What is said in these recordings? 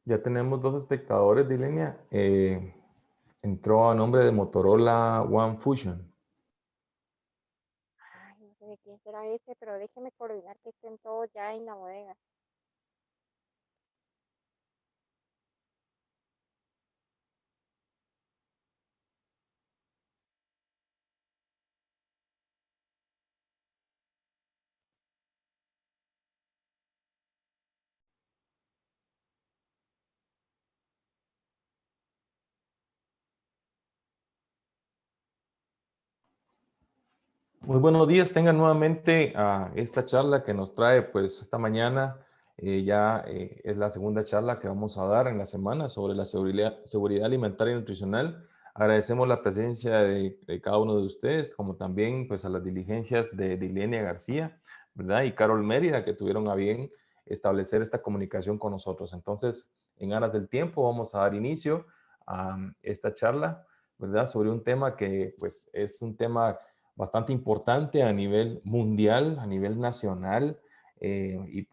Ya tenemos dos espectadores de línea. Entró a nombre de Motorola One Fusion. Ay, no sé de quién será ese, pero déjeme coordinar que estén todos ya en la bodega. Muy buenos días, tengan nuevamente a esta charla que nos trae pues esta mañana. Es la segunda charla que vamos a dar en la semana sobre la seguridad alimentaria y nutricional. Agradecemos la presencia de cada uno de ustedes, como también pues a las diligencias de Dilenia García, ¿verdad? Y Carol Mérida, que tuvieron a bien establecer esta comunicación con nosotros. Entonces, en aras del tiempo, vamos a dar inicio a esta charla, ¿verdad? Sobre un tema que pues es un tema bastante importante a nivel mundial, a nivel nacional, y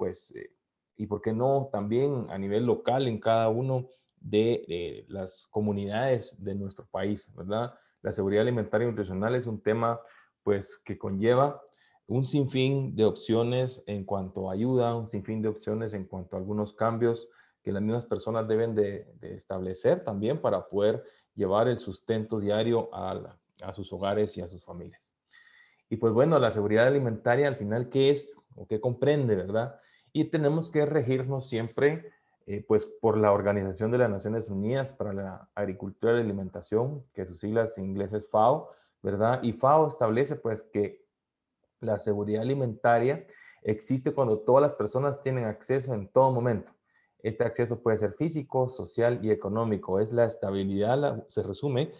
por qué no también a nivel local en cada uno de las comunidades de nuestro país, ¿verdad? La seguridad alimentaria y nutricional es un tema pues que conlleva un sinfín de opciones en cuanto a ayuda, un sinfín de opciones en cuanto a algunos cambios que las mismas personas deben de establecer también para poder llevar el sustento diario a sus hogares y a sus familias. Y pues bueno, la seguridad alimentaria al final, ¿qué es o qué comprende, verdad? Y tenemos que regirnos siempre pues por la Organización de las Naciones Unidas para la Agricultura y la Alimentación, que sus siglas en inglés es FAO, ¿verdad? Y FAO establece pues que la seguridad alimentaria existe cuando todas las personas tienen acceso en todo momento. Este acceso puede ser físico, social y económico. Es la estabilidad, se resume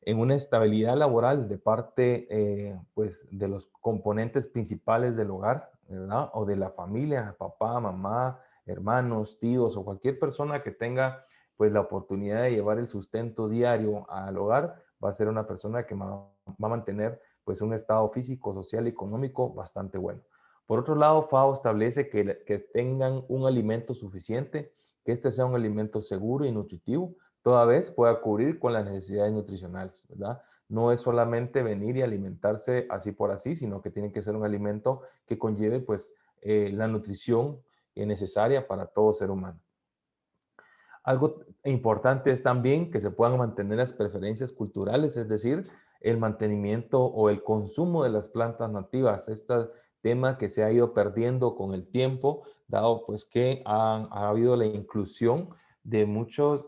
en una estabilidad laboral de parte pues, de los componentes principales del hogar, ¿verdad? O de la familia, papá, mamá, hermanos, tíos o cualquier persona que tenga pues la oportunidad de llevar el sustento diario al hogar, va a ser una persona que va a mantener pues un estado físico, social y económico bastante bueno. Por otro lado, FAO establece que tengan un alimento suficiente, que este sea un alimento seguro y nutritivo, toda vez pueda cubrir con las necesidades nutricionales, ¿verdad? No es solamente venir y alimentarse así por así, sino que tiene que ser un alimento que conlleve pues la nutrición necesaria para todo ser humano. Algo importante es también que se puedan mantener las preferencias culturales, es decir, el mantenimiento o el consumo de las plantas nativas. Este tema que se ha ido perdiendo con el tiempo, dado pues que ha habido la inclusión de muchos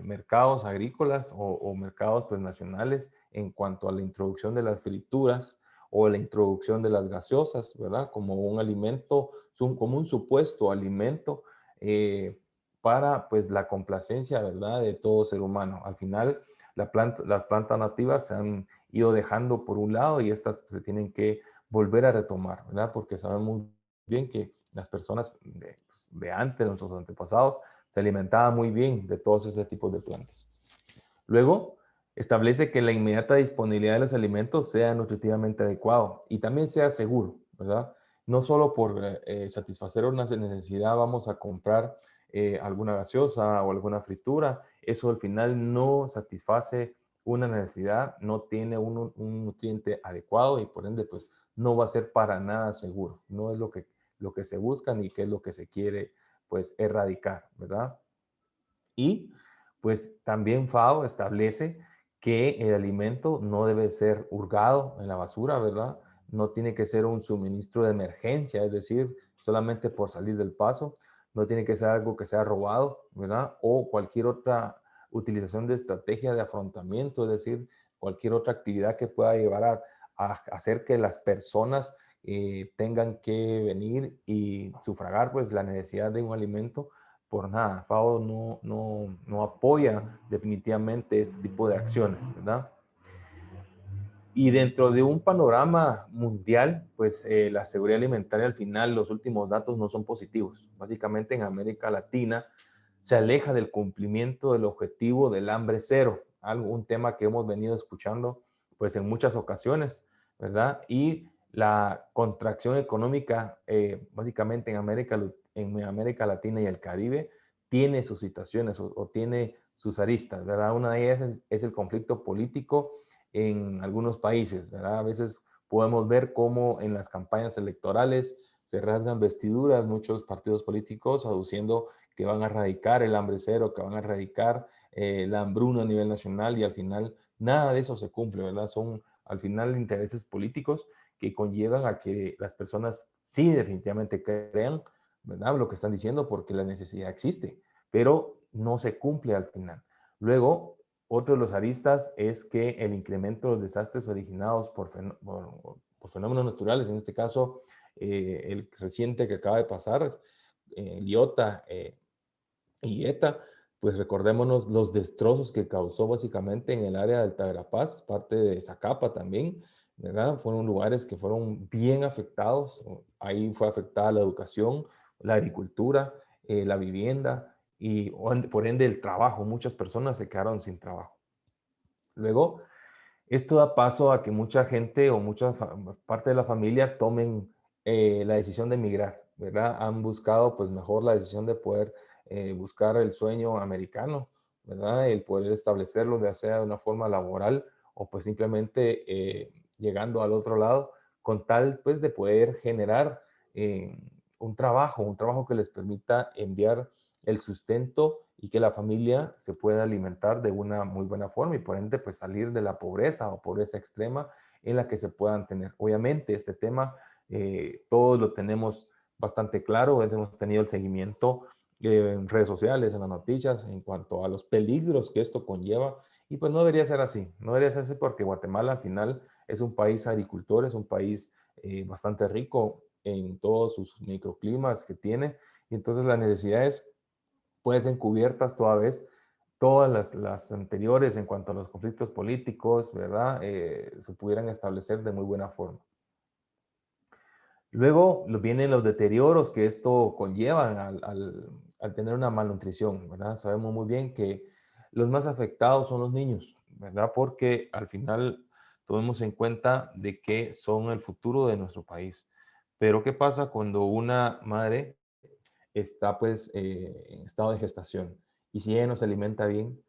mercados agrícolas o mercados pues, nacionales en cuanto a la introducción de las frituras o la introducción de las gaseosas, ¿verdad? Como un alimento, como un supuesto alimento para pues la complacencia, ¿verdad? De todo ser humano. Al final, las plantas nativas se han ido dejando por un lado y estas pues, se tienen que volver a retomar, ¿verdad? Porque sabemos bien que las personas de antes, nuestros antepasados, se alimentaban muy bien de todos estos tipos de plantas. Luego, establece que la inmediata disponibilidad de los alimentos sea nutritivamente adecuado y también sea seguro, ¿verdad? No solo por satisfacer una necesidad vamos a comprar alguna gaseosa o alguna fritura, eso al final no satisface una necesidad, no tiene un nutriente adecuado y por ende pues no va a ser para nada seguro, no es lo que se busca ni qué es lo que se quiere pues erradicar, ¿verdad? Y pues también FAO establece que el alimento no debe ser hurgado en la basura, ¿verdad? No tiene que ser un suministro de emergencia, es decir, solamente por salir del paso. No tiene que ser algo que sea robado, ¿verdad? O cualquier otra utilización de estrategia de afrontamiento, es decir, cualquier otra actividad que pueda llevar a hacer que las personas tengan que venir y sufragar pues la necesidad de un alimento por nada. FAO no apoya definitivamente este tipo de acciones, ¿verdad? Y dentro de un panorama mundial, pues la seguridad alimentaria al final, los últimos datos no son positivos. Básicamente en América Latina se aleja del cumplimiento del objetivo del hambre cero, algo, un tema que hemos venido escuchando pues en muchas ocasiones, ¿verdad? Y la contracción económica básicamente en América Latina y el Caribe tiene sus situaciones o tiene sus aristas, ¿verdad? Una de ellas es el conflicto político en algunos países, ¿verdad? A veces podemos ver cómo en las campañas electorales se rasgan vestiduras muchos partidos políticos aduciendo que van a erradicar el hambre cero, que van a erradicar la hambruna a nivel nacional y al final nada de eso se cumple, ¿verdad? Son al final intereses políticos que conllevan a que las personas sí definitivamente crean, ¿verdad? Lo que están diciendo porque la necesidad existe, pero no se cumple al final. Luego, otro de los aristas es que el incremento de los desastres originados por fenómenos naturales, en este caso el reciente que acaba de pasar, Liota y ETA, pues recordémonos los destrozos que causó básicamente en el área del Tagrapaz, parte de Zacapa también, ¿verdad? Fueron lugares que fueron bien afectados. Ahí fue afectada la educación, la agricultura, la vivienda y por ende el trabajo. Muchas personas se quedaron sin trabajo. Luego, esto da paso a que mucha gente o mucha parte de la familia tomen la decisión de emigrar, ¿verdad? Han buscado pues mejor la decisión de poder buscar el sueño americano, ¿verdad? El poder establecerlo ya sea de una forma laboral o pues simplemente llegando al otro lado con tal pues de poder generar eh, un trabajo que les permita enviar el sustento y que la familia se pueda alimentar de una muy buena forma y por ende pues salir de la pobreza o pobreza extrema en la que se puedan tener. Obviamente este tema todos lo tenemos bastante claro, hemos tenido el seguimiento en redes sociales, en las noticias, en cuanto a los peligros que esto conlleva y pues no debería ser así, no debería ser así porque Guatemala al final es un país agricultor, es un país bastante rico en todos sus microclimas que tiene y entonces las necesidades pueden ser cubiertas toda vez todas las anteriores en cuanto a los conflictos políticos, ¿verdad? Se pudieran establecer de muy buena forma. Luego vienen los deterioros que esto conlleva al tener una malnutrición, ¿verdad? Sabemos muy bien que los más afectados son los niños, ¿verdad? Porque al final tomemos en cuenta de que son el futuro de nuestro país. Pero ¿qué pasa cuando una madre está pues en estado de gestación? Y si ella no se alimenta bien,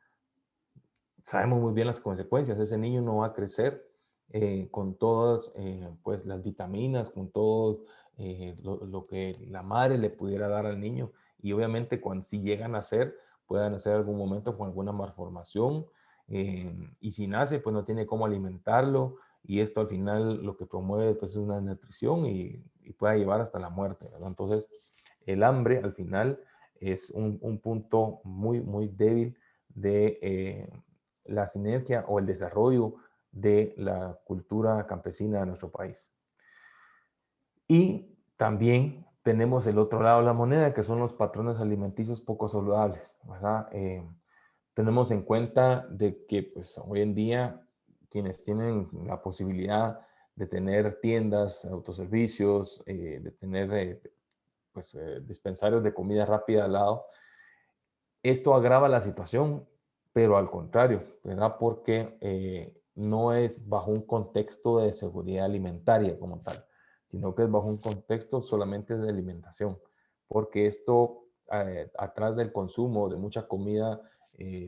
sabemos muy bien las consecuencias. Ese niño no va a crecer con todas pues las vitaminas, con todo lo que la madre le pudiera dar al niño. Y obviamente cuando si llegan a nacer, puedan nacer en algún momento con alguna malformación. Y si nace, pues no tiene cómo alimentarlo. Y esto al final lo que promueve pues, es una nutrición y puede llevar hasta la muerte, ¿verdad? Entonces, el hambre al final es un punto muy, muy débil de la sinergia o el desarrollo de la cultura campesina de nuestro país. Y también tenemos el otro lado de la moneda, que son los patrones alimenticios poco saludables, ¿verdad? Tenemos en cuenta de que pues, hoy en día quienes tienen la posibilidad de tener tiendas, autoservicios, de tener pues, dispensarios de comida rápida al lado, esto agrava la situación, pero al contrario, ¿verdad? Porque no es bajo un contexto de seguridad alimentaria como tal, sino que es bajo un contexto solamente de alimentación, porque esto, atrás del consumo de mucha comida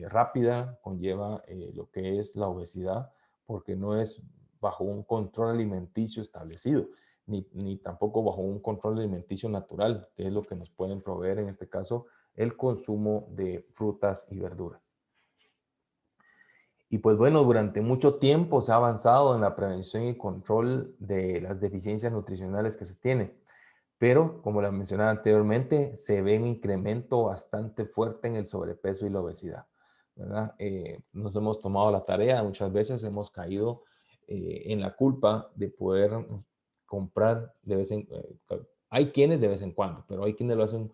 rápida, conlleva lo que es la obesidad, porque no es bajo un control alimenticio establecido, ni tampoco bajo un control alimenticio natural, que es lo que nos pueden proveer en este caso el consumo de frutas y verduras. Y pues bueno, durante mucho tiempo se ha avanzado en la prevención y control de las deficiencias nutricionales que se tiene, pero como la mencionaba anteriormente, se ve un incremento bastante fuerte en el sobrepeso y la obesidad, ¿verdad? Nos hemos tomado la tarea, muchas veces hemos caído en la culpa de poder comprar de vez en hay quienes de vez en cuando, pero hay quienes lo hacen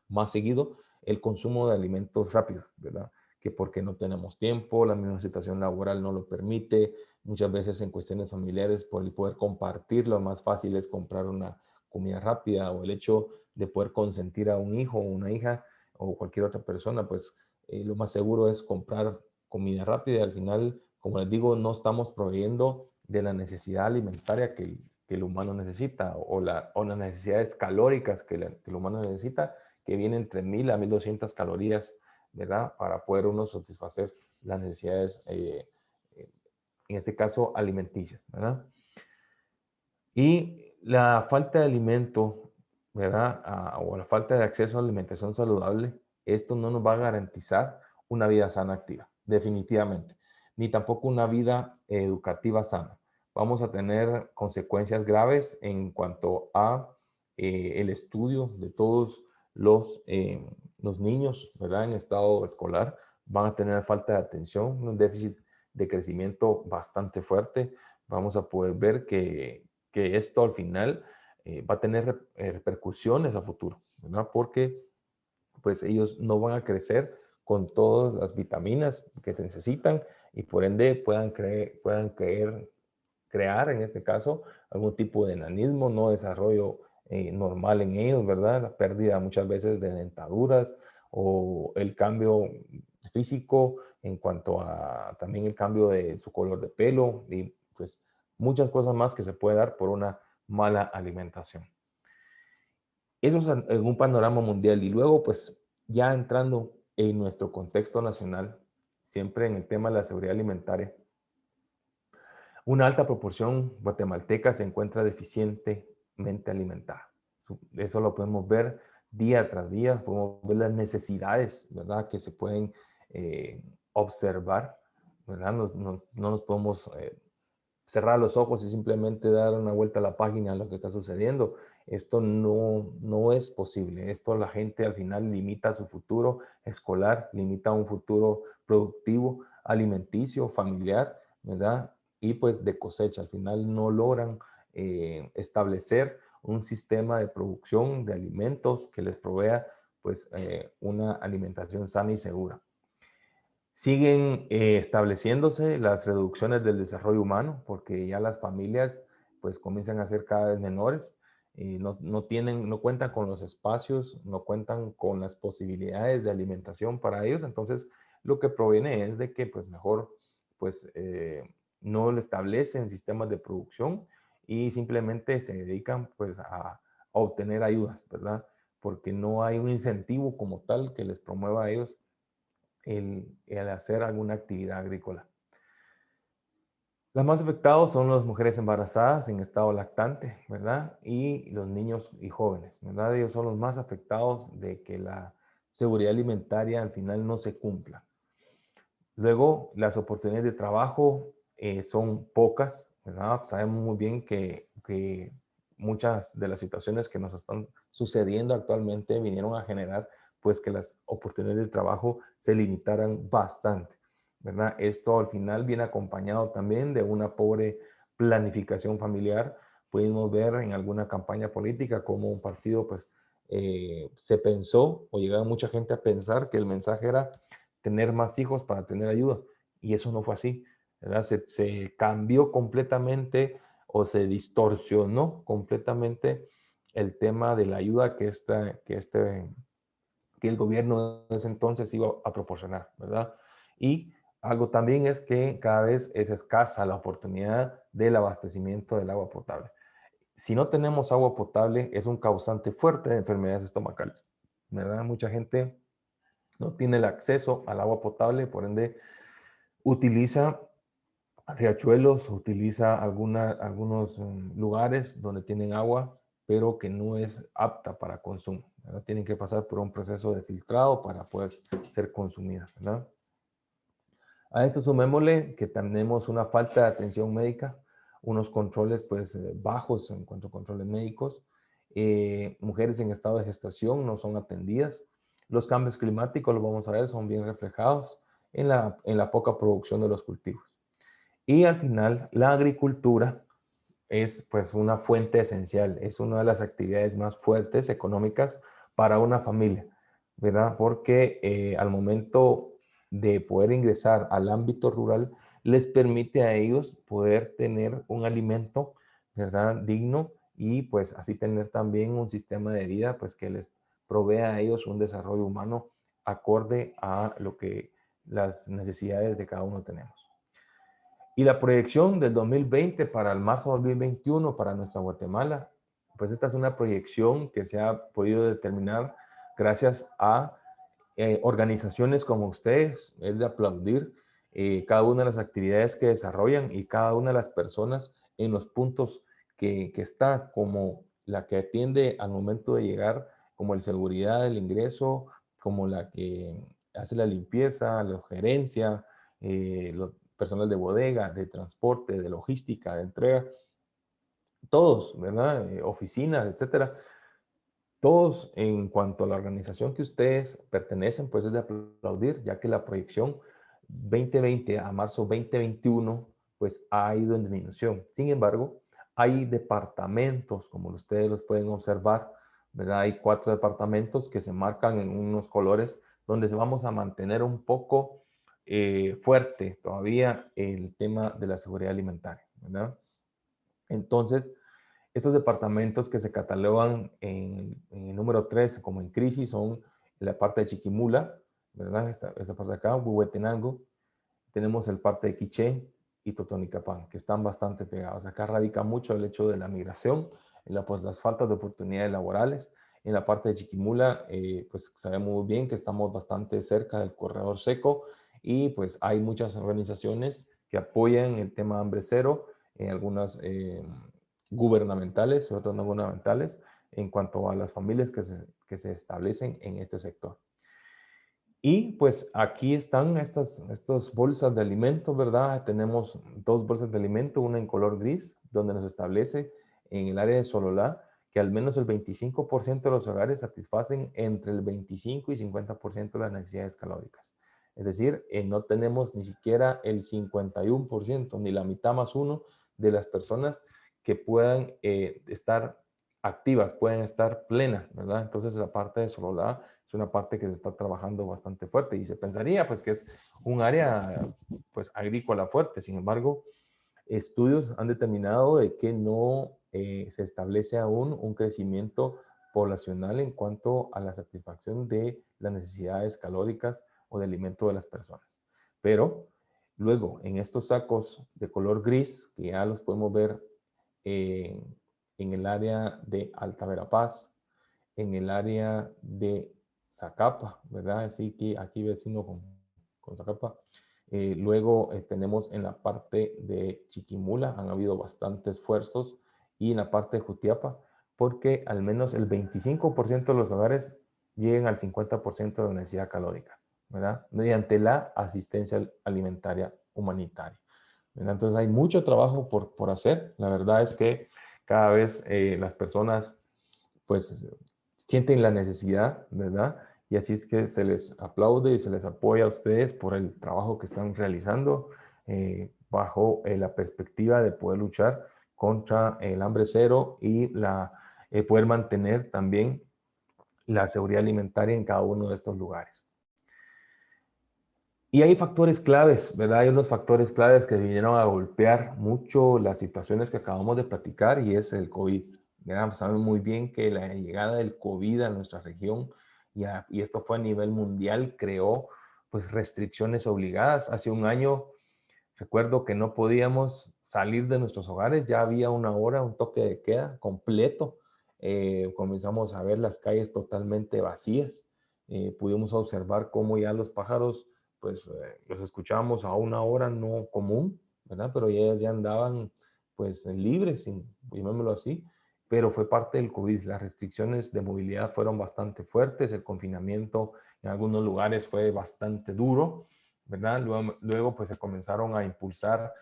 más seguido el consumo de alimentos rápidos, ¿verdad? Que porque no tenemos tiempo, la misma situación laboral no lo permite, muchas veces en cuestiones familiares por el poder compartir, lo más fácil es comprar una comida rápida o el hecho de poder consentir a un hijo o una hija o cualquier otra persona, pues lo más seguro es comprar comida rápida y al final, como les digo, no estamos proveyendo de la necesidad alimentaria que el humano necesita o las necesidades calóricas que el humano necesita que viene entre 1000 a 1200 calorías, ¿verdad? Para poder uno satisfacer las necesidades, en este caso, alimenticias, ¿verdad? Y la falta de alimento, ¿verdad? O la falta de acceso a alimentación saludable, esto no nos va a garantizar una vida sana activa, definitivamente, ni tampoco una vida educativa sana. Vamos a tener consecuencias graves en cuanto a el estudio de todos los niños, ¿verdad? En estado escolar van a tener falta de atención, un déficit de crecimiento bastante fuerte. Vamos a poder ver que esto al final va a tener repercusiones a futuro, ¿verdad? Porque pues ellos no van a crecer con todas las vitaminas que se necesitan y por ende crear, en este caso, algún tipo de enanismo, no desarrollo normal en ellos, ¿verdad? La pérdida muchas veces de dentaduras o el cambio físico en cuanto a también el cambio de su color de pelo y pues muchas cosas más que se puede dar por una mala alimentación. Eso es en un panorama mundial y luego pues ya entrando en nuestro contexto nacional, siempre en el tema de la seguridad alimentaria, una alta proporción guatemalteca se encuentra deficientemente alimentada. Eso lo podemos ver día tras día, podemos ver las necesidades, ¿verdad? Que se pueden observar, ¿verdad? No nos podemos cerrar los ojos y simplemente dar una vuelta a la página a lo que está sucediendo. Esto no es posible. Esto la gente al final limita su futuro escolar, limita un futuro productivo, alimenticio, familiar, ¿verdad? Y pues de cosecha. Al final no logran establecer un sistema de producción de alimentos que les provea pues una alimentación sana y segura. Siguen estableciéndose las reducciones del desarrollo humano porque ya las familias pues comienzan a ser cada vez menores, no cuentan con los espacios, no cuentan con las posibilidades de alimentación para ellos, entonces lo que proviene es de que pues mejor pues no le establecen sistemas de producción y simplemente se dedican pues a obtener ayudas, ¿verdad? Porque no hay un incentivo como tal que les promueva a ellos el hacer alguna actividad agrícola. Las más afectados son las mujeres embarazadas en estado lactante, ¿verdad? Y los niños y jóvenes, ¿verdad? Ellos son los más afectados de que la seguridad alimentaria al final no se cumpla. Luego, las oportunidades de trabajo son pocas, ¿verdad? Sabemos muy bien que muchas de las situaciones que nos están sucediendo actualmente vinieron a generar pues que las oportunidades de trabajo se limitaran bastante, ¿verdad? Esto al final viene acompañado también de una pobre planificación familiar. Pudimos ver en alguna campaña política cómo un partido pues se pensó o llegaba mucha gente a pensar que el mensaje era tener más hijos para tener ayuda y eso no fue así, ¿verdad? Se cambió completamente o se distorsionó completamente el tema de la ayuda que el gobierno de ese entonces iba a proporcionar, ¿verdad? Y algo también es que cada vez es escasa la oportunidad del abastecimiento del agua potable. Si no tenemos agua potable, es un causante fuerte de enfermedades estomacales, ¿verdad? Mucha gente no tiene el acceso al agua potable, por ende utiliza riachuelos, utiliza algunos lugares donde tienen agua, pero que no es apta para consumo, ¿verdad? Tienen que pasar por un proceso de filtrado para poder ser consumida, ¿verdad? A esto sumémosle que tenemos una falta de atención médica, unos controles pues bajos en cuanto a controles médicos, mujeres en estado de gestación no son atendidas, los cambios climáticos, lo vamos a ver, son bien reflejados en la poca producción de los cultivos. Y al final, la agricultura es pues una fuente esencial, es una de las actividades más fuertes económicas para una familia, ¿verdad? Porque al momento de poder ingresar al ámbito rural, les permite a ellos poder tener un alimento, ¿verdad? Digno y pues así tener también un sistema de vida pues que les provea a ellos un desarrollo humano acorde a lo que las necesidades de cada uno tenemos. Y la proyección del 2020 para el marzo de 2021 para nuestra Guatemala, pues esta es una proyección que se ha podido determinar gracias a organizaciones como ustedes. Es de aplaudir cada una de las actividades que desarrollan y cada una de las personas en los puntos que está, como la que atiende al momento de llegar, como el seguridad del ingreso, como la que hace la limpieza, la gerencia, los personal de bodega, de transporte, de logística, de entrega, todos, ¿verdad? Oficinas, etcétera. Todos en cuanto a la organización que ustedes pertenecen, pues es de aplaudir, ya que la proyección 2020 a marzo 2021, pues ha ido en disminución. Sin embargo, hay departamentos, como ustedes los pueden observar, ¿verdad? Hay 4 departamentos que se marcan en unos colores donde vamos a mantener un poco fuerte todavía el tema de la seguridad alimentaria, ¿verdad? Entonces, estos departamentos que se catalogan en el número 3 como en crisis son la parte de Chiquimula, ¿verdad? Esta parte de acá, Huehuetenango. Tenemos el parte de Quiché y Totonicapán, que están bastante pegados. Acá radica mucho el hecho de la migración, pues, las faltas de oportunidades laborales. En la parte de Chiquimula, pues sabemos muy bien que estamos bastante cerca del corredor seco y pues hay muchas organizaciones que apoyan el tema hambre cero, algunas gubernamentales y otras no gubernamentales, en cuanto a las familias que se establecen en este sector. Y pues aquí están estas bolsas de alimentos, ¿verdad? Tenemos 2 bolsas de alimento, una en color gris, donde nos establece en el área de Sololá que al menos el 25% de los hogares satisfacen entre el 25 y 50% de las necesidades calóricas. Es decir, no tenemos ni siquiera el 51%, ni la mitad más uno de las personas que puedan estar activas, pueden estar plenas, ¿verdad? Entonces la parte de Sololá es una parte que se está trabajando bastante fuerte y se pensaría pues que es un área pues agrícola fuerte. Sin embargo, estudios han determinado de que no se establece aún un crecimiento poblacional en cuanto a la satisfacción de las necesidades calóricas o de alimento de las personas. Pero luego en estos sacos de color gris, que ya los podemos ver eh, en el área de Alta Verapaz, en el área de Zacapa, ¿verdad? Así que aquí vecino con Zacapa. Luego tenemos en la parte de Chiquimula, han habido bastantes esfuerzos, y en la parte de Jutiapa, porque al menos el 25% de los hogares lleguen al 50% de la necesidad calórica, ¿verdad? Mediante la asistencia alimentaria humanitaria, ¿verdad? Entonces hay mucho trabajo por hacer. La verdad es que cada vez las personas pues sienten la necesidad, ¿verdad? Y así es que se les aplaude y se les apoya a ustedes por el trabajo que están realizando bajo la perspectiva de poder luchar contra el hambre cero y poder mantener también la seguridad alimentaria en cada uno de estos lugares. Y hay factores claves, ¿verdad? Hay unos factores claves que vinieron a golpear mucho las situaciones que acabamos de platicar y es el COVID. ¿Verdad? Saben muy bien que la llegada del COVID a nuestra región y esto fue a nivel mundial, creó pues restricciones obligadas. Hace un año recuerdo que no podíamos salir de nuestros hogares, ya había una hora, un toque de queda completo. Comenzamos a ver las calles totalmente vacías. Pudimos observar cómo ya los pájaros pues los escuchábamos a una hora no común, ¿verdad? Pero ellas ya andaban pues libres, sin llamémoslo así, pero fue parte del COVID. Las restricciones de movilidad fueron bastante fuertes, el confinamiento en algunos lugares fue bastante duro, ¿verdad? Luego pues se comenzaron a impulsar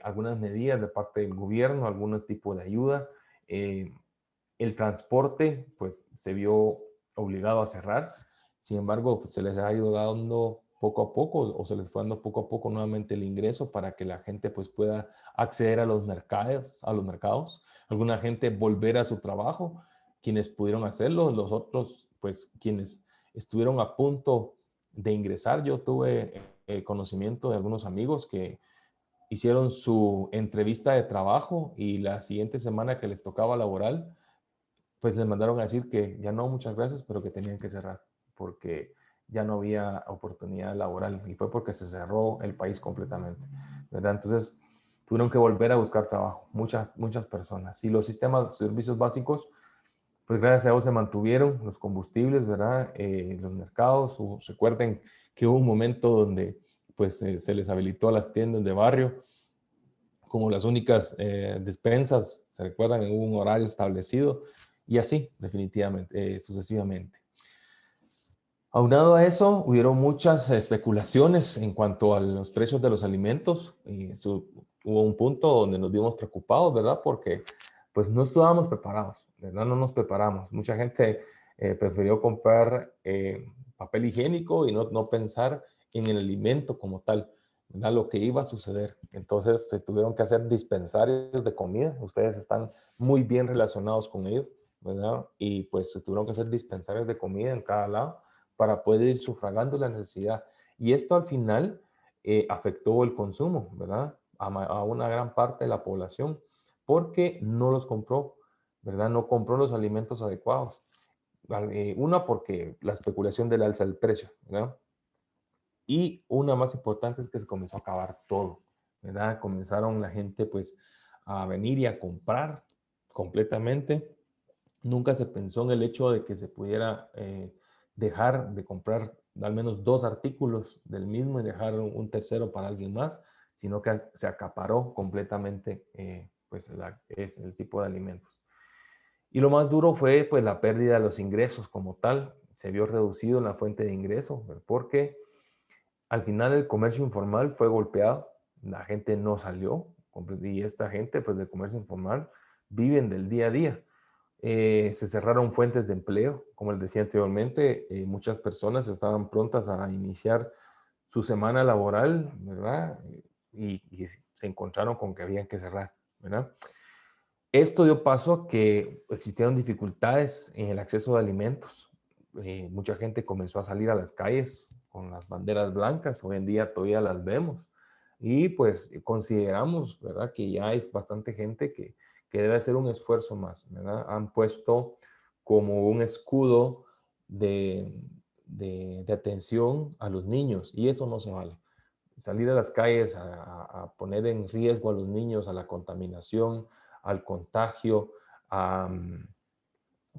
algunas medidas de parte del gobierno, algún tipo de ayuda. El transporte pues se vio obligado a cerrar. Sin embargo, pues, se les ha ido dando poco a poco o se les fue dando poco a poco nuevamente el ingreso para que la gente pues pueda acceder a los mercados, alguna gente volver a su trabajo, quienes pudieron hacerlo, los otros pues quienes estuvieron a punto de ingresar. Yo tuve conocimiento de algunos amigos que hicieron su entrevista de trabajo y la siguiente semana que les tocaba laboral, pues les mandaron a decir que ya no, muchas gracias, pero que tenían que cerrar porque ya no había oportunidad laboral y fue porque se cerró el país completamente, ¿verdad? Entonces tuvieron que volver a buscar trabajo, muchas personas. Y los sistemas de servicios básicos pues gracias a Dios se mantuvieron los combustibles, ¿verdad? Los mercados, recuerden que hubo un momento donde pues se les habilitó a las tiendas de barrio como las únicas despensas, se recuerdan, en un horario establecido y así, definitivamente, sucesivamente. Aunado a eso, hubieron muchas especulaciones en cuanto a los precios de los alimentos. Hubo un punto donde nos vimos preocupados, ¿verdad? Porque pues no estábamos preparados, ¿verdad? No nos preparamos. Mucha gente prefirió comprar papel higiénico y no pensar en el alimento como tal, ¿verdad? Lo que iba a suceder. Entonces se tuvieron que hacer dispensarios de comida. Ustedes están muy bien relacionados con ellos, ¿verdad? Y pues se tuvieron que hacer dispensarios de comida en cada lado para poder ir sufragando la necesidad. Y esto al final afectó el consumo, ¿verdad? A una gran parte de la población, porque no los compró, ¿verdad? No compró los alimentos adecuados. Una, porque la especulación del alza del precio, ¿verdad? Y una más importante es que se comenzó a acabar todo, ¿verdad? Comenzaron la gente pues a venir y a comprar completamente. Nunca se pensó en el hecho de que se pudiera dejar de comprar al menos dos artículos del mismo y dejar un tercero para alguien más, sino que se acaparó completamente pues es el tipo de alimentos. Y lo más duro fue pues la pérdida de los ingresos como tal. Se vio reducido la fuente de ingreso porque al final el comercio informal fue golpeado, la gente no salió y esta gente pues del comercio informal viven del día a día. Se cerraron fuentes de empleo, como les decía anteriormente, muchas personas estaban prontas a iniciar su semana laboral, ¿verdad? Y se encontraron con que habían que cerrar, ¿verdad? Esto dio paso a que existieron dificultades en el acceso de alimentos. Mucha gente comenzó a salir a las calles con las banderas blancas, hoy en día todavía las vemos. Y pues consideramos, ¿verdad? Que ya hay bastante gente que debe hacer un esfuerzo más, ¿verdad? Han puesto como un escudo de, de atención a los niños y eso no se vale. Salir a las calles a poner en riesgo a los niños, a la contaminación, al contagio, a,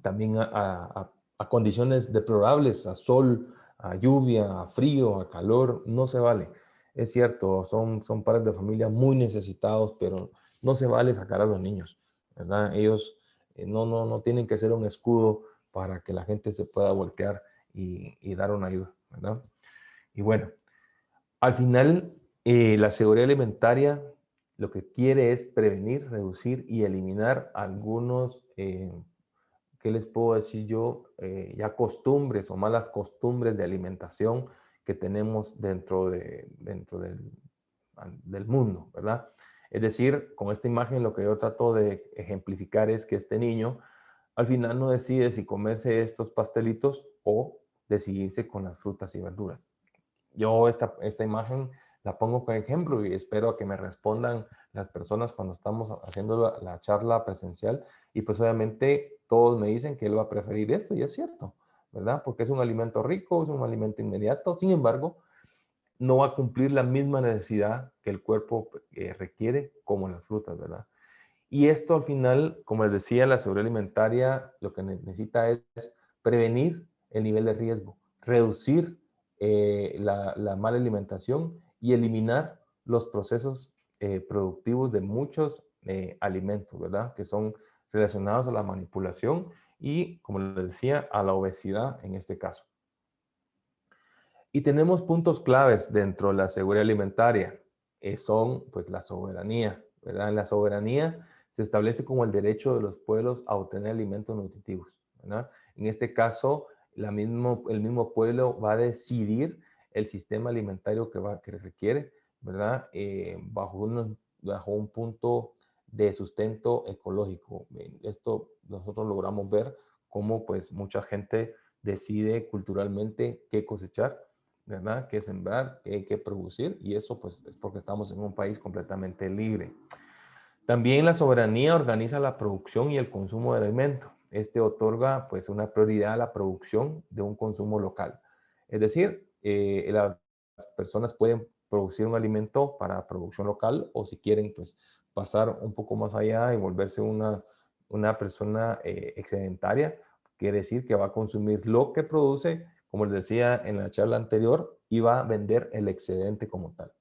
también a condiciones deplorables, a sol, a lluvia, a frío, a calor, no se vale. Es cierto, son padres de familia muy necesitados, pero no se vale sacar a los niños, ¿verdad? Ellos no tienen que ser un escudo para que la gente se pueda voltear y dar una ayuda, ¿verdad? Y bueno, al final, la seguridad alimentaria lo que quiere es prevenir, reducir y eliminar algunos, ¿qué les puedo decir yo? Ya costumbres o malas costumbres de alimentación que tenemos dentro del mundo, ¿verdad? Es decir, con esta imagen lo que yo trato de ejemplificar es que este niño al final no decide si comerse estos pastelitos o decidirse con las frutas y verduras. Yo esta imagen la pongo como ejemplo y espero que me respondan las personas cuando estamos haciendo la charla presencial y pues obviamente todos me dicen que él va a preferir esto y es cierto, ¿verdad? Porque es un alimento rico, es un alimento inmediato, sin embargo, no va a cumplir la misma necesidad que el cuerpo requiere como las frutas, ¿verdad? Y esto al final, como les decía, la seguridad alimentaria lo que necesita es prevenir el nivel de riesgo, reducir la mala alimentación y eliminar los procesos productivos de muchos alimentos, ¿verdad? Que son relacionados a la manipulación y, como les decía, a la obesidad en este caso. Y tenemos puntos claves dentro de la seguridad alimentaria. Son, pues, la soberanía, ¿verdad? La soberanía se establece como el derecho de los pueblos a obtener alimentos nutritivos, ¿verdad? En este caso, el mismo pueblo va a decidir el sistema alimentario que requiere, ¿verdad? Bajo un punto de sustento ecológico. Esto nosotros logramos ver cómo, pues, mucha gente decide culturalmente qué cosechar, ¿verdad? Qué sembrar, qué producir, y eso pues es porque estamos en un país completamente libre. También la soberanía organiza la producción y el consumo de alimentos. Este otorga pues una prioridad a la producción de un consumo local. Es decir, las personas pueden producir un alimento para producción local o si quieren pues pasar un poco más allá y volverse una persona excedentaria, quiere decir que va a consumir lo que produce, como les decía en la charla anterior, y va a vender el excedente como tal.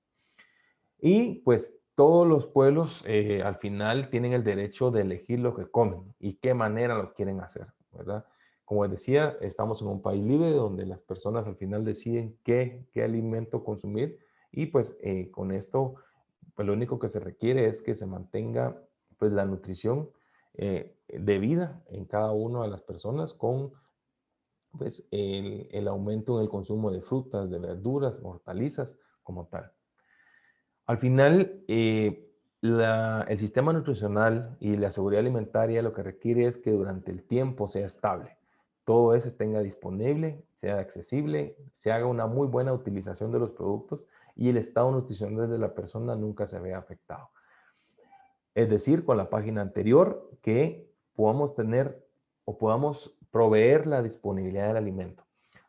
Y pues todos los pueblos al final tienen el derecho de elegir lo que comen y qué manera lo quieren hacer, ¿verdad? Como les decía, estamos en un país libre donde las personas al final deciden qué alimento consumir y pues con esto, pues lo único que se requiere es que se mantenga pues la nutrición debida en cada una de las personas con pues el aumento en el consumo de frutas, de verduras, hortalizas como tal. Al final, el sistema nutricional y la seguridad alimentaria lo que requiere es que durante el tiempo sea estable. Todo eso tenga disponible, sea accesible, se haga una muy buena utilización de los productos y el estado nutricional de la persona nunca se vea afectado. Es decir, con la página anterior, que podamos tener o podamos proveer la disponibilidad del alimento.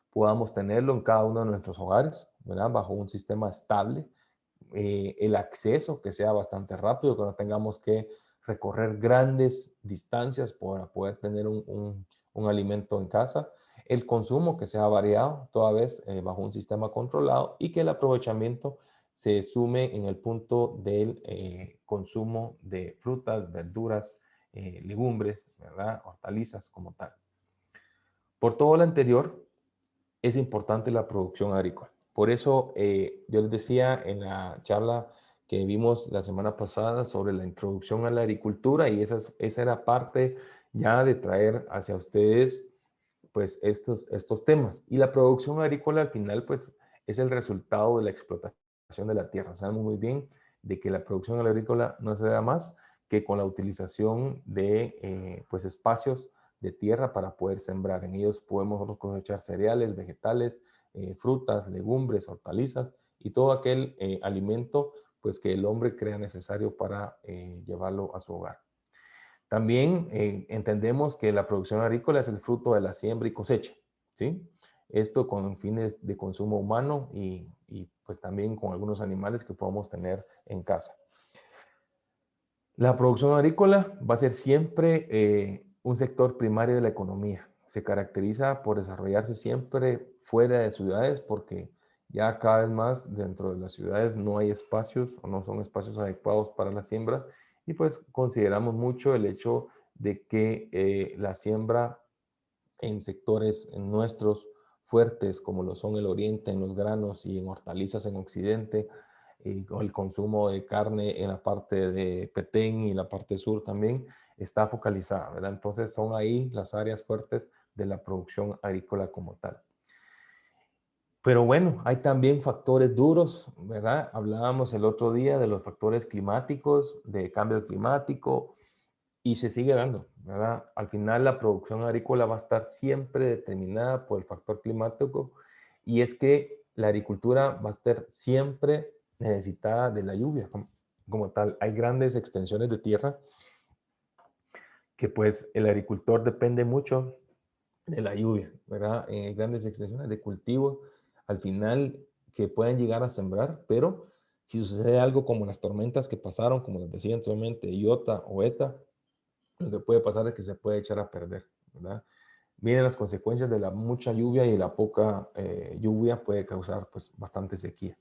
Podamos tenerlo en cada uno de nuestros hogares, ¿verdad? Bajo un sistema estable, el acceso que sea bastante rápido, que no tengamos que recorrer grandes distancias para poder tener un alimento en casa, el consumo que sea variado, toda vez bajo un sistema controlado y que el aprovechamiento se sume en el punto del consumo de frutas, verduras, legumbres, ¿verdad? Hortalizas como tal. Por todo lo anterior, es importante la producción agrícola. Por eso yo les decía en la charla que vimos la semana pasada sobre la introducción a la agricultura y esa era parte ya de traer hacia ustedes pues estos temas. Y la producción agrícola al final pues es el resultado de la explotación de la tierra. Sabemos muy bien de que la producción agrícola no se da más que con la utilización de pues espacios de tierra para poder sembrar. En ellos podemos cosechar cereales, vegetales, frutas, legumbres, hortalizas y todo aquel alimento pues que el hombre crea necesario para llevarlo a su hogar. También entendemos que la producción agrícola es el fruto de la siembra y cosecha, ¿sí? Esto con fines de consumo humano y pues también con algunos animales que podamos tener en casa. La producción agrícola va a ser siempre un sector primario de la economía. Se caracteriza por desarrollarse siempre fuera de ciudades porque ya cada vez más dentro de las ciudades no hay espacios o no son espacios adecuados para la siembra y pues consideramos mucho el hecho de que la siembra en sectores en nuestros fuertes como lo son el oriente en los granos y en hortalizas en occidente, con el consumo de carne en la parte de Petén y la parte sur también está focalizada, ¿verdad? Entonces son ahí las áreas fuertes de la producción agrícola como tal. Pero bueno, hay también factores duros, ¿verdad? Hablábamos el otro día de los factores climáticos, de cambio climático, y se sigue dando, ¿verdad? Al final la producción agrícola va a estar siempre determinada por el factor climático y es que la agricultura va a estar siempre necesitada de la lluvia como tal. Hay grandes extensiones de tierra que pues el agricultor depende mucho de la lluvia, ¿verdad? Grandes extensiones de cultivo al final que pueden llegar a sembrar, pero si sucede algo como las tormentas que pasaron, como les decía anteriormente, Iota o Eta, lo que puede pasar es que se puede echar a perder, ¿verdad? Vienen las consecuencias de la mucha lluvia y la poca lluvia puede causar pues bastante sequía.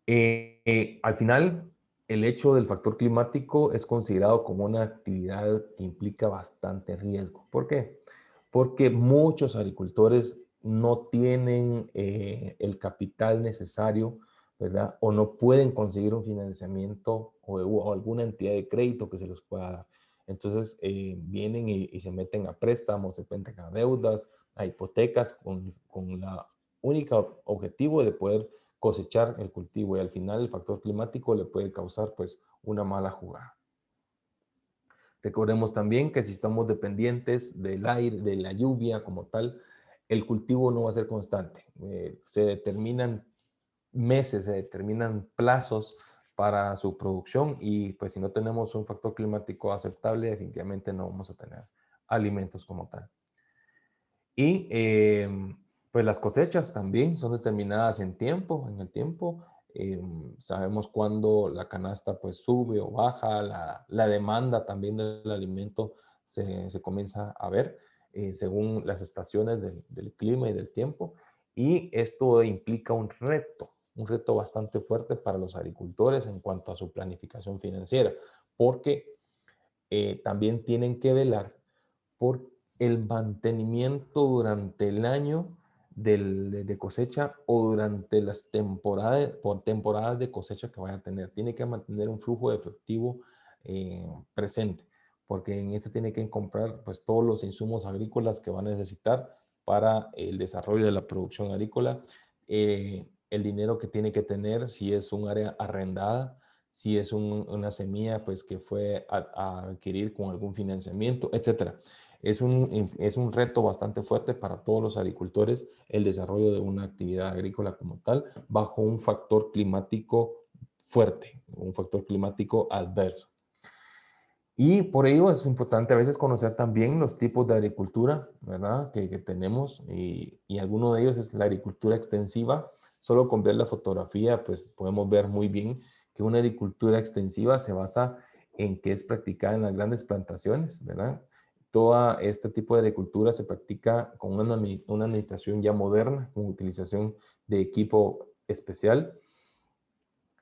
Al final, el hecho del factor climático es considerado como una actividad que implica bastante riesgo. ¿Por qué? Porque muchos agricultores no tienen el capital necesario, ¿verdad? O no pueden conseguir un financiamiento o alguna entidad de crédito que se les pueda dar. Entonces vienen y se meten a préstamos, se meten a deudas, a hipotecas con la única objetivo de poder cosechar el cultivo y al final el factor climático le puede causar pues una mala jugada. Recordemos también que si estamos dependientes del aire, de la lluvia como tal, el cultivo no va a ser constante. Se determinan meses, se determinan plazos para su producción y pues si no tenemos un factor climático aceptable, definitivamente no vamos a tener alimentos como tal. Y pues las cosechas también son determinadas en tiempo, en el tiempo. Sabemos cuándo la canasta pues sube o baja, la demanda también del alimento se comienza a ver según las estaciones del clima y del tiempo. Y esto implica un reto bastante fuerte para los agricultores en cuanto a su planificación financiera, porque también tienen que velar por el mantenimiento durante el año de cosecha o durante las temporadas de cosecha que vayan a tener. Tiene que mantener un flujo de efectivo presente, porque en este tiene que comprar pues, todos los insumos agrícolas que va a necesitar para el desarrollo de la producción agrícola, el dinero que tiene que tener si es un área arrendada, si es una semilla pues, que fue a adquirir con algún financiamiento, etcétera. Es un reto bastante fuerte para todos los agricultores el desarrollo de una actividad agrícola como tal bajo un factor climático fuerte, un factor climático adverso. Y por ello es importante a veces conocer también los tipos de agricultura, ¿verdad? Que tenemos y alguno de ellos es la agricultura extensiva. Solo con ver la fotografía, pues podemos ver muy bien que una agricultura extensiva se basa en que es practicada en las grandes plantaciones, ¿verdad? Todo este tipo de agricultura se practica con una administración ya moderna, con utilización de equipo especial.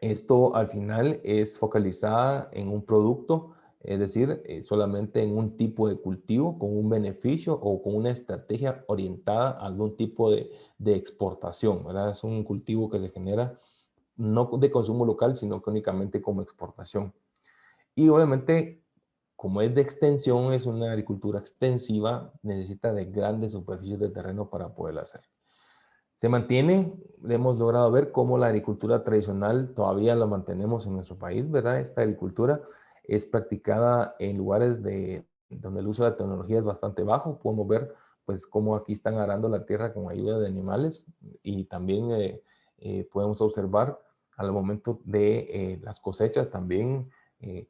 Esto al final es focalizada en un producto, es decir, solamente en un tipo de cultivo con un beneficio o con una estrategia orientada a algún tipo de exportación, ¿verdad? Es un cultivo que se genera no de consumo local, sino que únicamente como exportación. Y obviamente, como es de extensión, es una agricultura extensiva, necesita de grandes superficies de terreno para poder hacer. Se mantiene, hemos logrado ver cómo la agricultura tradicional todavía la mantenemos en nuestro país, ¿verdad? Esta agricultura es practicada en lugares donde el uso de la tecnología es bastante bajo. Podemos ver pues cómo aquí están arando la tierra con ayuda de animales y también podemos observar al momento de las cosechas también